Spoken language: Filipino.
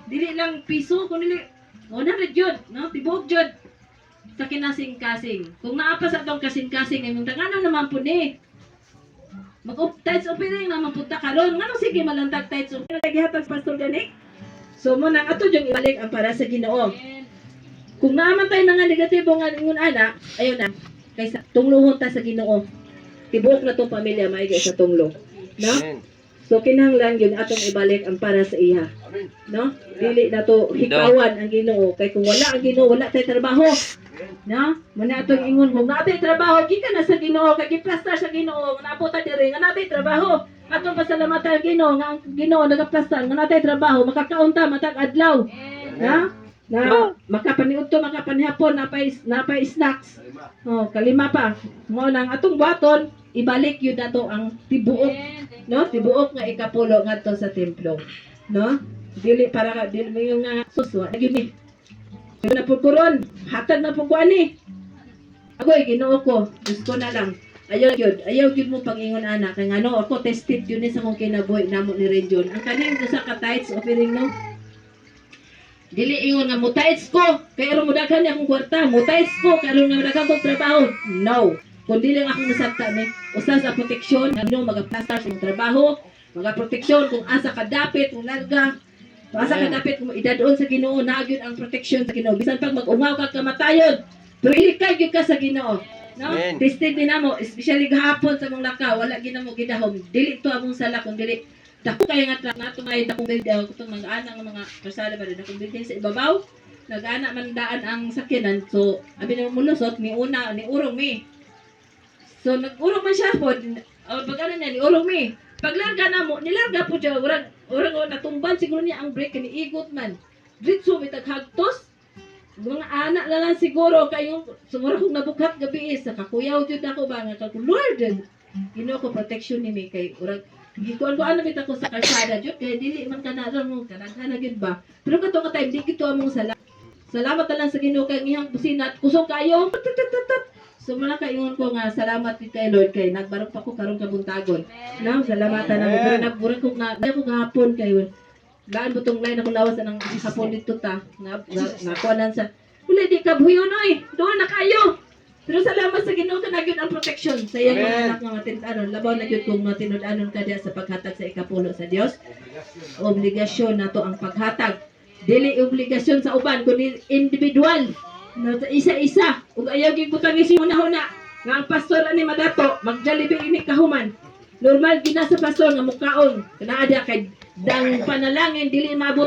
Dili lang piso kun dili 100 jud, no? Tibuok jud sa kinasing-kasing. Kung naa pa sa atong kasing-kasing imong dangano naman po ni. Mag-tides opening naman punta karon. Ngano sige malantag tides opening gihatag pastor gani? So mo nang ato jung ibalik ang para sa Ginoo. Kung naaman tayo nga negatibo nga ingon ana, ayon na. Kaysa tunglohon ta sa Ginoo. Tibuok na tong pamilya maigi sa tunglo. No? So kinahanglan yun atong ibalik ang para sa iya. No? Dili na to hikawan ang Ginoo kay kung wala ang Ginoo wala tay trabaho. No? Muna atong ingon kung natay trabaho gikan na sa Ginoo kay giplastar sa Ginoo naabot ta diri nga natay trabaho. Atong pasalamatan ang Ginoo nga ang Ginoo nagaplastar nga natay trabaho makakaunta matag adlaw. Ha? Na makapaniud to makapanihapon napay snacks. Oh, kalima pa. Mo nang atong buhaton ibalik yun na to ang tibuok, no? Tibuok nga ikapulo ngadto sa templo, no? Dili para dili mo yung nga suswa gyud ni. Na pugkuron, hatag na pug ani. Agoy Ginoo ko, gusto na lang. Ayaw gyud mo pangingon ana kay ngano ako tested yun ni sa kong kinabuhi namo ni Region. Ang kaning usa ka tithes offering no. Dili ingon nga mutites ko kay aron mudaghan ni akong kwarta, mutites ko kay aron nga daghan kong trabaho. No. Kundi lang akong nasabta ni usa sa proteksyon ngano magaplastar sa trabaho, magaproteksyon kung asa ka dapit, kung larga, kung asa ka dapit kung idadon sa Ginoo nagyud ang proteksyon sa Ginoo. Bisan pag mag-ungaw ka kamatayon, pero ilikay gyud ka sa Ginoo. No? Tested din namo, especially gahapon sa mong lakaw, wala ginamo gidahom. Dili to among sala kung dili dako kay nga nato may dakong building kutong mag-ana nga mga persada ba dakong building sa ibabaw. Nag-ana man daan ang sakyanan. So, abi na mulusot ni una ni urong mi. So nag-urong man siya po, pag-ano niya, ni-urong mi. Paglarga na mo, nilarga po siya, urang natumban siguro niya ang brake, niigot man. Dritso, may taghagtos. Mga anak na lang siguro, kayo, siguro kung nabukhat gabi sa kakuyaw dyan ako ba, nga kako, Lord, Ginoo ko protection ni mi, kay urang, gikuan ko ano bit ako sa kalsada dyan, kaya dili man ka na ron mo, kanaghan na ba. Pero kato ka time, di kito among salamat na lang sa Ginoo kay ngihang busina, kusog kayo, so muna kaingon ko nga salamat kay Lord kay nagbarok pa ko karong kabuntagon. No, salamatan ako pero nagburang ko nga ako gahapon kay gaan butong line ako lawas ng hapon dito ta. Nga kuanan sa wala di ka buyon oy. Doon na kayo. Pero salamat sa Ginoo ka nagyud ang protection sa iyang mga anak nga matin-anon. Labaw na gyud kung matinud-anon ka diya sa paghatag sa ikapulo sa Dios. Obligasyon nato ang paghatag. Dili obligasyon sa uban kundi individual. No, isa-isa. Ug ayaw gyud butang isi una-una nga ang pastor ani madato magjalibi ini kahuman. Normal gina sa pastor nga mukaon. Kana adya kay dang panalangin dili maabot